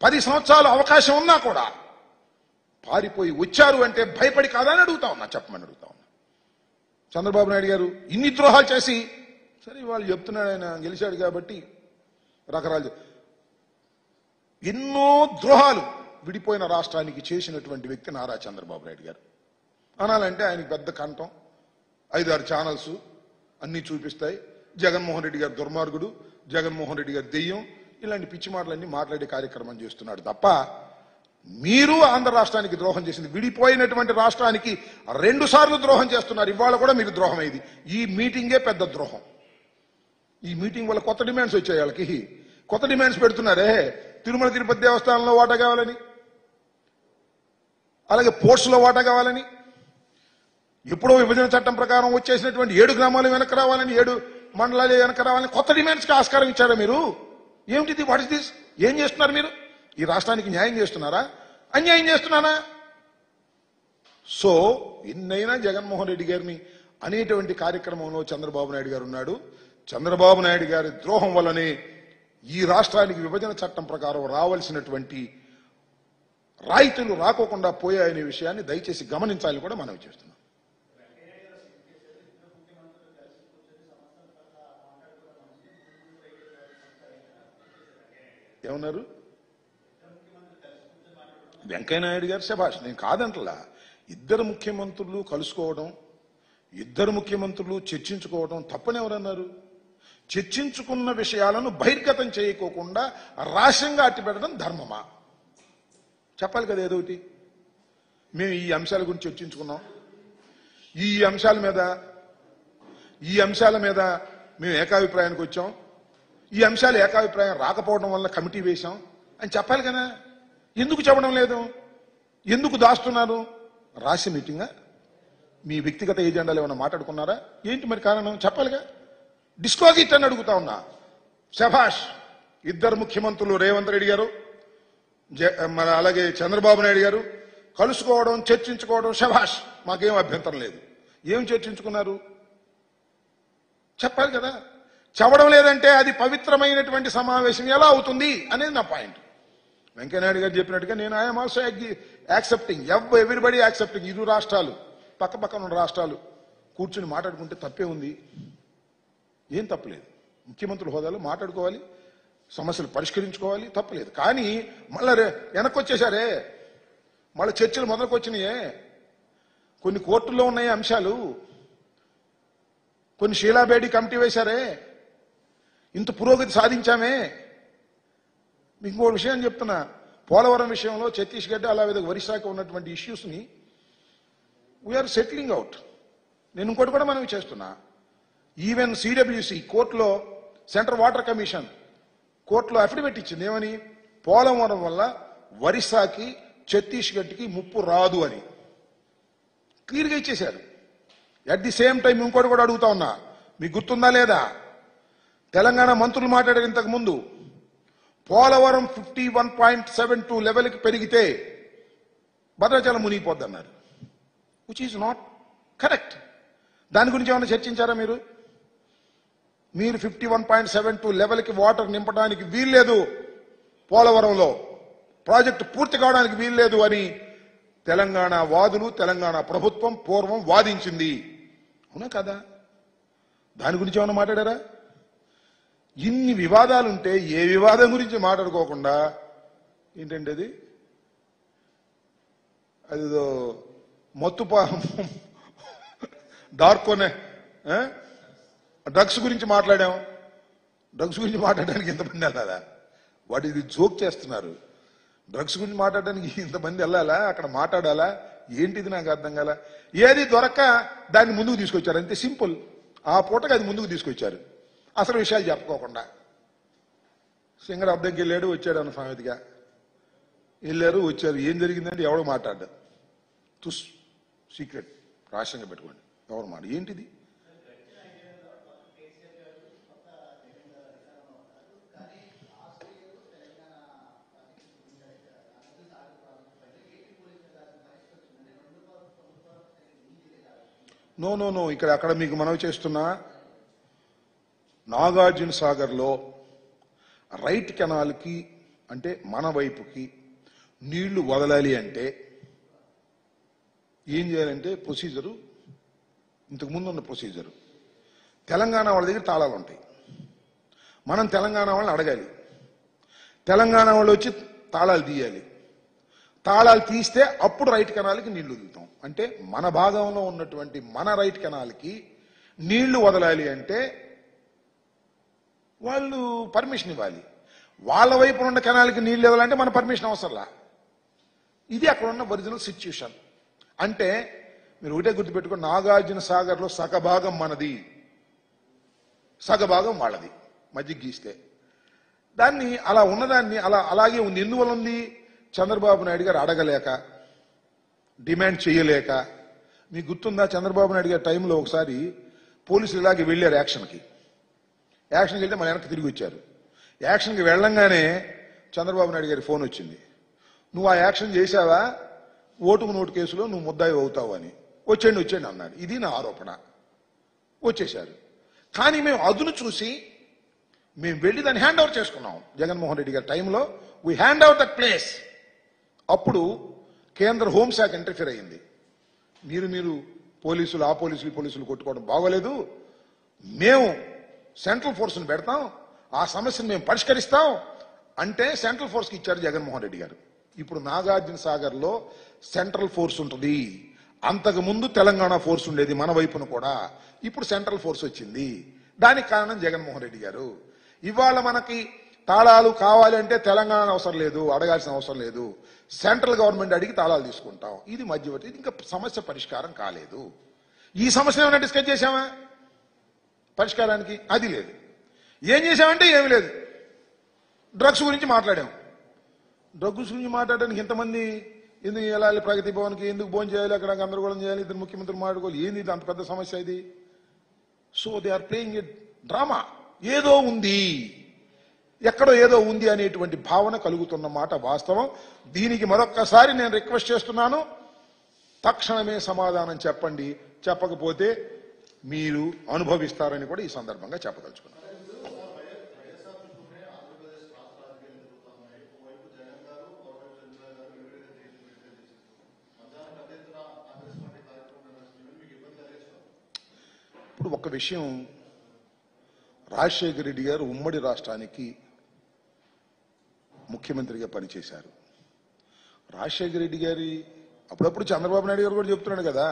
10 సంవత్సరాలు అవకాశం ఉన్నా కూడా పారిపోయి వచ్చారు అంటే భయపడి కాదని అడుగుతా ఉన్నా, చెప్పమని అడుగుతా ఉన్నా. చంద్రబాబు నాయుడు గారు ఇన్ని ద్రోహాలు చేసి, సరే వాళ్ళు చెప్తున్నాడు ఆయన గెలిచాడు కాబట్టి రకరాలు ఎన్నో ద్రోహాలు విడిపోయిన రాష్ట్రానికి చేసినటువంటి వ్యక్తి నారా చంద్రబాబు నాయుడు గారు. అనాలంటే ఆయనకి పెద్ద కంఠం, 5-6 ఛానల్స్ అన్నీ చూపిస్తాయి. జగన్మోహన్ రెడ్డి గారు దుర్మార్గుడు, జగన్మోహన్ రెడ్డి గారు దెయ్యం, ఇలాంటి పిచ్చి మాటలన్నీ మాట్లాడే కార్యక్రమం చేస్తున్నాడు తప్ప, మీరు ఆంధ్ర రాష్ట్రానికి ద్రోహం చేసింది, విడిపోయినటువంటి రాష్ట్రానికి 2 సార్లు ద్రోహం చేస్తున్నారు. ఇవాళ కూడా మీకు ద్రోహం అయింది. ఈ మీటింగే పెద్ద ద్రోహం. ఈ మీటింగ్ వల్ల కొత్త డిమాండ్స్ వచ్చాయి. వాళ్ళకి కొత్త డిమాండ్స్ పెడుతున్నారే, తిరుమల తిరుపతి దేవస్థానంలో వాటా కావాలని, అలాగే పోర్ట్స్లో వాటా కావాలని, ఎప్పుడో విభజన చట్టం ప్రకారం వచ్చేసినటువంటి 7 గ్రామాలు వెనక్కి రావాలని, 7 మండలాలు వెనక్కి రావాలని కొత్త డిమాండ్స్కి ఆస్కారం ఇచ్చారా మీరు? ఏమిటిది? What is this? ఏం చేస్తున్నారు మీరు? ఈ రాష్ట్రానికి న్యాయం చేస్తున్నారా, అన్యాయం చేస్తున్నారా? సో ఎన్నైనా జగన్మోహన్ రెడ్డి గారిని అనేటువంటి కార్యక్రమంలో చంద్రబాబు నాయుడు గారు ఉన్నాడు. చంద్రబాబు నాయుడు గారి ద్రోహం వల్లనే ఈ రాష్ట్రానికి విభజన చట్టం ప్రకారం రావాల్సినటువంటి రాయితీలు రాకోకుండా పోయాయనే విషయాన్ని దయచేసి గమనించాలని కూడా మనం చేస్తున్నాం. ఏమన్నారు? వెంకయ్యనాయుడు గారు శభాష్, నేను కాదంటలా. 2 ముఖ్యమంత్రులు కలుసుకోవడం, 2 ముఖ్యమంత్రులు చర్చించుకోవడం తప్పని ఎవరన్నారు? చర్చించుకున్న విషయాలను బహిర్గతం చేయకోకుండా రహస్యంగా అట్టిపెట్టడం ధర్మమా? చెప్పాలి కదా ఏదోటి. మేము ఈ అంశాల గురించి చర్చించుకున్నాం, ఈ అంశాల మీద మేము ఏకాభిప్రాయానికి వచ్చాం, ఈ అంశాలు ఏకాభిప్రాయం రాకపోవడం వల్ల కమిటీ వేశాం అని చెప్పాలి కదా. ఎందుకు చెప్పడం లేదు? ఎందుకు దాస్తున్నారు? రహస్య మీటింగా? మీ వ్యక్తిగత ఏజెండాలు ఏమైనా మాట్లాడుకున్నారా ఏంటి? మరి కారణం చెప్పాలిగా. డిస్క్లోజ్ ఇట్ అని అడుగుతా ఉన్నా. శభాష్, 2 ముఖ్యమంత్రులు రేవంత్ రెడ్డి గారు మన అలాగే చంద్రబాబు నాయుడు గారు కలుసుకోవడం, చర్చించుకోవడం శభాష్, మాకేం అభ్యంతరం లేదు. ఏం చర్చించుకున్నారు చెప్పాలి కదా. చెప్పడం లేదంటే అది పవిత్రమైనటువంటి సమావేశం ఎలా అవుతుంది అనేది నా పాయింట్. వెంకయ్యనాయుడు గారు చెప్పినట్టుగా నేను I'm also accepting, everybody accepting. 2 రాష్ట్రాలు పక్కపక్కన ఉన్న రాష్ట్రాలు కూర్చుని మాట్లాడుకుంటే తప్పే ఉంది? ఏం తప్పలేదు. ముఖ్యమంత్రుల హోదాలో మాట్లాడుకోవాలి, సమస్యలు పరిష్కరించుకోవాలి, తప్పలేదు. కానీ మళ్ళీ వెనక్కి వచ్చేసారే, మళ్ళీ చర్చలు మొదలుకు వచ్చినాయే. కొన్ని కోర్టుల్లో ఉన్నాయి అంశాలు, కొన్ని షీలాబేడి కమిటీ వేశారే, ఇంత పురోగతి సాధించామే. మీకు ఇంకో విషయం చెప్తున్నా, పోలవరం విషయంలో ఛత్తీస్గఢ్ అలాగే ఒరిస్సాకి ఉన్నటువంటి ఇష్యూస్ని వీఆర్ సెటిలింగ్ అవుట్. నేను ఇంకోటి కూడా మనం చేస్తున్నా. ఈవెన్ సిడబ్ల్యూసి కోర్టులో, సెంట్రల్ వాటర్ కమిషన్ కోర్టులో అఫిడవిట్ ఇచ్చింది. ఏమని? పోలవరం వల్ల ఒరిస్సాకి ఛత్తీస్గఢ్కి ముప్పు రాదు అని క్లియర్గా ఇచ్చేశారు. అట్ ది సేమ్ టైం ఇంకోటి కూడా అడుగుతా ఉన్నా, మీకు గుర్తుందా లేదా? తెలంగాణ మంత్రులు మాట్లాడారు ఇంతకు ముందు, పోలవరం 51.72 లెవెల్కి పెరిగితే భద్రాచలం మునిగిపోద్ది అన్నారు. Which is not correct. దాని గురించి ఏమైనా చర్చించారా మీరు? 51.72 లెవెల్కి వాటర్ నింపడానికి వీల్లేదు, పోలవరంలో ప్రాజెక్టు పూర్తి కావడానికి వీల్లేదు అని తెలంగాణ వాదులు, తెలంగాణ ప్రభుత్వం పూర్వం వాదించింది. అవునా కదా? దాని గురించి ఏమైనా మాట్లాడారా? ఇన్ని వివాదాలుంటే ఏ వివాదం గురించి మాట్లాడుకోకుండా ఏంటంటే అదిదో మత్తుపా డార్కోనే డ్రగ్స్ గురించి మాట్లాడాం. డ్రగ్స్ గురించి మాట్లాడడానికి ఎంతమంది అదా? వాటి ఇది జోక్ చేస్తున్నారు. డ్రగ్స్ గురించి మాట్లాడడానికి ఇంతమంది వెళ్ళాలా, అక్కడ మాట్లాడాలా, ఏంటిది నాకు అర్థం కాల. ఏది దొరక్క దాన్ని ముందుకు తీసుకొచ్చారు, అంతే సింపుల్. ఆ పూటకి అది ముందుకు తీసుకొచ్చారు, అసలు విషయాలు చెప్పుకోకుండా. సింగర్ అద్దెకి వెళ్ళాడు, వచ్చాడు అన్న సామెతగా వెళ్ళారు, వచ్చారు. ఏం జరిగిందంటే ఎవడు మాట్లాడ్డా, తుస్ సీక్రెట్ రహస్యంగా పెట్టుకోండి, ఎవరు మాట ఏంటిది. నో నో నో ఇక్కడ అక్కడ మీకు మనవి చేస్తున్నా, నాగార్జున సాగర్లో రైట్ కెనాల్కి అంటే మన వైపుకి నీళ్లు వదలాలి అంటే ఏం చేయాలంటే ప్రొసీజరు, ఇంతకుముందు ఉన్న ప్రొసీజరు. తెలంగాణ వాళ్ళ దగ్గర తాళాలు ఉంటాయి, మనం తెలంగాణ వాళ్ళని అడగాలి, తెలంగాణ వాళ్ళు వచ్చి తాళాలు తీయాలి. తాళాలు తీస్తే అప్పుడు రైట్ కెనాల్కి నీళ్లు వదులుతాం. అంటే మన భాగంలో ఉన్నటువంటి మన రైట్ కెనాల్కి నీళ్లు వదలాలి అంటే వాళ్ళు పర్మిషన్ ఇవ్వాలి. వాళ్ళ వైపు ఉన్న కెనాల్కి నీళ్లు ఇవ్వాలంటే మన పర్మిషన్ అవసరంలా. ఇది అక్కడ ఉన్న ఒరిజినల్ సిచ్యుయేషన్. అంటే మీరు ఒకటే గుర్తుపెట్టుకోండి, నాగార్జున సాగర్లో సగభాగం మనది, సగభాగం వాళ్ళది, మధ్య గీస్తే. దాన్ని అలా ఉన్నదాన్ని అలాగే ఉంది. ఎందువల్ల ఉంది? చంద్రబాబు నాయుడు గారు అడగలేక, డిమాండ్ చేయలేక. మీకు గుర్తుందా, చంద్రబాబు నాయుడు గారి టైంలో ఒకసారి పోలీసులు ఇలాగే వెళ్ళారు యాక్షన్కి వెళ్తే మన వెనక్కి తిరిగి వచ్చారు. యాక్షన్కి వెళ్ళంగానే చంద్రబాబు నాయుడు గారి ఫోన్ వచ్చింది, నువ్వు ఆ యాక్షన్ చేశావా, ఓటుకు నోటు కేసులో నువ్వు ముద్దాయి అవుతావు అని. వచ్చేయండి అన్నాడు. ఇది నా ఆరోపణ. వచ్చేశారు. కానీ మేము అదును చూసి మేము వెళ్ళి దాన్ని హ్యాండ్ ఓవర్ చేసుకున్నాం. జగన్మోహన్ రెడ్డి గారి టైంలో we hand over that place. అప్పుడు కేంద్ర హోంశాఖ ఇంటర్ఫియర్ అయ్యింది. మీరు పోలీసులు ఆ పోలీసులు కొట్టుకోవడం బాగోలేదు, మేము సెంట్రల్ ఫోర్స్ని పెడతాం, ఆ సమస్యను మేము పరిష్కరిస్తాం అంటే సెంట్రల్ ఫోర్స్కి ఇచ్చారు జగన్మోహన్ రెడ్డి గారు. ఇప్పుడు నాగార్జున సాగర్లో సెంట్రల్ ఫోర్స్ ఉంటుంది. అంతకు ముందు తెలంగాణ ఫోర్స్ ఉండేది మన వైపున కూడా, ఇప్పుడు సెంట్రల్ ఫోర్స్ వచ్చింది. దానికి కారణం జగన్మోహన్ రెడ్డి గారు. ఇవాళ మనకి తాళాలు కావాలి అంటే తెలంగాణ అవసరం లేదు, అడగాల్సిన అవసరం లేదు, సెంట్రల్ గవర్నమెంట్ అడిగి తాళాలు తీసుకుంటాం. ఇది మధ్యవర్తి. ఇది ఇంకా సమస్య పరిష్కారం కాలేదు. ఈ సమస్య ఏమైనా డిస్కస్ చేశామా పరిష్కారానికి? అది లేదు. ఏం చేశామంటే ఏమి లేదు. డ్రగ్స్ గురించి మాట్లాడాం. డ్రగ్స్ గురించి మాట్లాడడానికి ఇంతమంది ఎందుకు వెళ్ళాలి ప్రగతి భవన్కి, ఎందుకు భోజనం చేయాలి, అక్కడ గందరగోళం చేయాలి, ఇద్దరు ముఖ్యమంత్రులు మాట్లాడుకోవాలి, ఏంది అంత పెద్ద సమస్య ఇది? So they are playing a drama. ఏదో ఉంది, ఎక్కడో ఏదో ఉంది అనేటువంటి భావన కలుగుతున్న మాట వాస్తవం. దీనికి మరొక్కసారి నేను రిక్వెస్ట్ చేస్తున్నాను, తక్షణమే సమాధానం చెప్పండి. చెప్పకపోతే మీరు అనుభవిస్తారని కూడా ఈ సందర్భంగా చెప్పదలుచుకున్నాను. ఇప్పుడు ఒక విషయం, రాజశేఖర రెడ్డి గారు ఉమ్మడి రాష్ట్రానికి ముఖ్యమంత్రిగా పనిచేశారు. రాజశేఖర రెడ్డి గారి అప్పుడప్పుడు చంద్రబాబు నాయుడు గారు కూడా చెప్తున్నాడు కదా,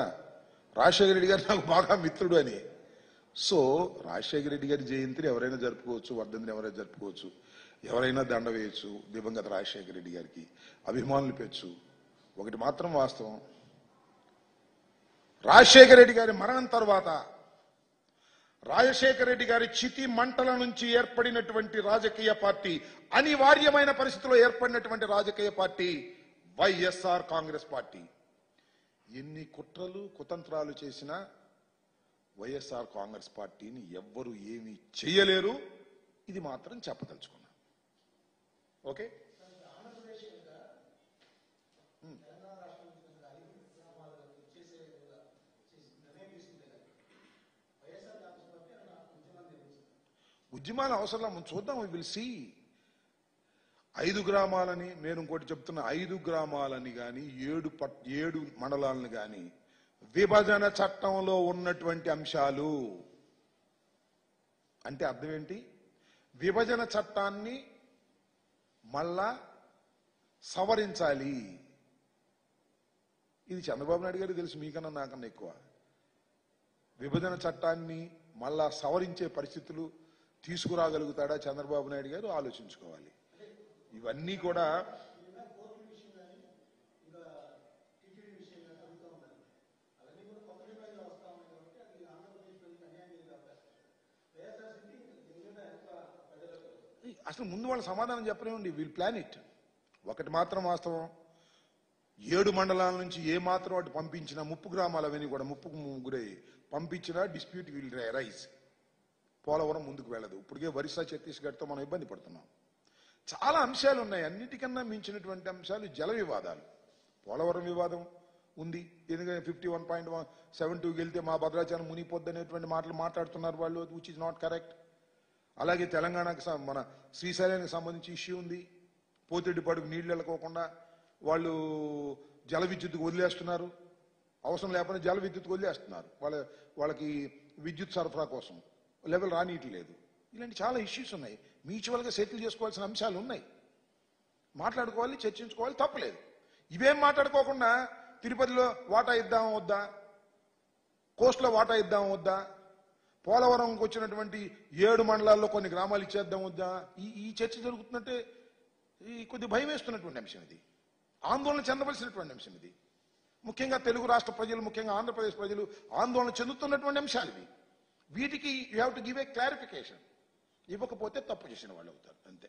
రాజశేఖర రెడ్డి గారు నాకు బాగా మిత్రుడు అని. సో రాజశేఖర రెడ్డి గారి జయంతిని ఎవరైనా జరుపుకోవచ్చు, వర్ధంతిని ఎవరైనా జరుపుకోవచ్చు, ఎవరైనా దండ వేయచ్చు, దివంగత రాజశేఖర రెడ్డి గారికి అభిమానులు పెంచు. ఒకటి మాత్రం వాస్తవం, రాజశేఖర రెడ్డి గారి మరణం తర్వాత రాజశేఖర రెడ్డి గారి చితి మంటల నుంచి ఏర్పడినటువంటి రాజకీయ పార్టీ, అనివార్యమైన పరిస్థితిలో ఏర్పడినటువంటి రాజకీయ పార్టీ వైఎస్ఆర్ కాంగ్రెస్ పార్టీ. ఎన్ని కుట్రలు కుతంత్రాలు చేసినా వైఎస్ఆర్ కాంగ్రెస్ పార్టీని ఎవ్వరూ ఏమీ చేయలేరు. ఇది మాత్రం చెప్పదలుచుకున్నా. ఓకే, ఉద్యమాల అవసరం చూద్దాం. We will see. 5 గ్రామాలని నేను ఇంకోటి చెప్తున్నా, 5 గ్రామాలని కానీ 7 మండలాలను కానీ విభజన చట్టంలో ఉన్నటువంటి అంశాలు అంటే అర్థం ఏంటి? విభజన చట్టాన్ని మళ్ళా సవరించాలి. ఇది చంద్రబాబు నాయుడు గారికి తెలుసు, మీకన్నా నాకన్నా ఎక్కువ. విభజన చట్టాన్ని మళ్ళా సవరించే పరిస్థితులు తీసుకురాగలుగుతాడా చంద్రబాబు నాయుడు గారు? ఆలోచించుకోవాలి. ఇవన్నీ కూడా అసలు ముందు వాళ్ళ సమాధానం చెప్పలేమండి. Wheel plan it. ఒకటి మాత్రం వాస్తవం, 7 మండలాల నుంచి ఏ మాత్రం అటు పంపించినా, ముప్పు గ్రామాలు అవన్నీ కూడా ముప్పుకు గురై పంపించినా డిస్ప్యూట్ విల్ రైజ్. పోలవరం ముందుకు వెళ్ళదు. ఇప్పటికే ఒరిస్సా, ఛత్తీస్గఢ్తో మనం ఇబ్బంది పడుతున్నాం. చాలా అంశాలు ఉన్నాయి. అన్నిటికన్నా మించినటువంటి అంశాలు జల వివాదాలు. పోలవరం వివాదం ఉంది. ఎందుకంటే 51.72కి వెళ్తే మా భద్రాచలం మునిగిపోద్ది అనేటువంటి మాటలు మాట్లాడుతున్నారు వాళ్ళు, విచ్ ఇస్ నాట్ కరెక్ట్. అలాగే తెలంగాణకు మన శ్రీశైలానికి సంబంధించి ఇష్యూ ఉంది. పోతిరెడ్డిపాడుకు నీళ్లు వెళ్ళకోకుండా వాళ్ళు జల విద్యుత్తుకు వదిలేస్తున్నారు. అవసరం లేకపోతే జల విద్యుత్తుకు వదిలేస్తున్నారు. వాళ్ళకి విద్యుత్ సరఫరా కోసం లెవెల్ రానియట్లేదు. ఇలాంటి చాలా ఇష్యూస్ ఉన్నాయి. మ్యూచువల్గా సెటిల్ చేసుకోవాల్సిన అంశాలు ఉన్నాయి. మాట్లాడుకోవాలి, చర్చించుకోవాలి, తప్పలేదు. ఇవేం మాట్లాడుకోకుండా తిరుపతిలో వాటా ఇద్దామా వద్దా, కోస్ట్లో వాటా ఇద్దామా వద్దా, పోలవరంకి వచ్చినటువంటి 7 మండలాల్లో కొన్ని గ్రామాలు ఇచ్చేద్దాం వద్దా, ఈ చర్చ జరుగుతుందంటే కొద్ది భయం వేస్తున్నటువంటి అంశం ఇది. ఆందోళన చెందవలసినటువంటి అంశం ఇది. ముఖ్యంగా తెలుగు రాష్ట్ర ప్రజలు, ముఖ్యంగా ఆంధ్రప్రదేశ్ ప్రజలు ఆందోళన చెందుతున్నటువంటి అంశాలు ఇవి. వీటికి you have to give a clarification. ఇవ్వకపోతే తప్పు చేసిన వాళ్ళు అవుతారు, అంతే.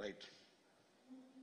రైట్.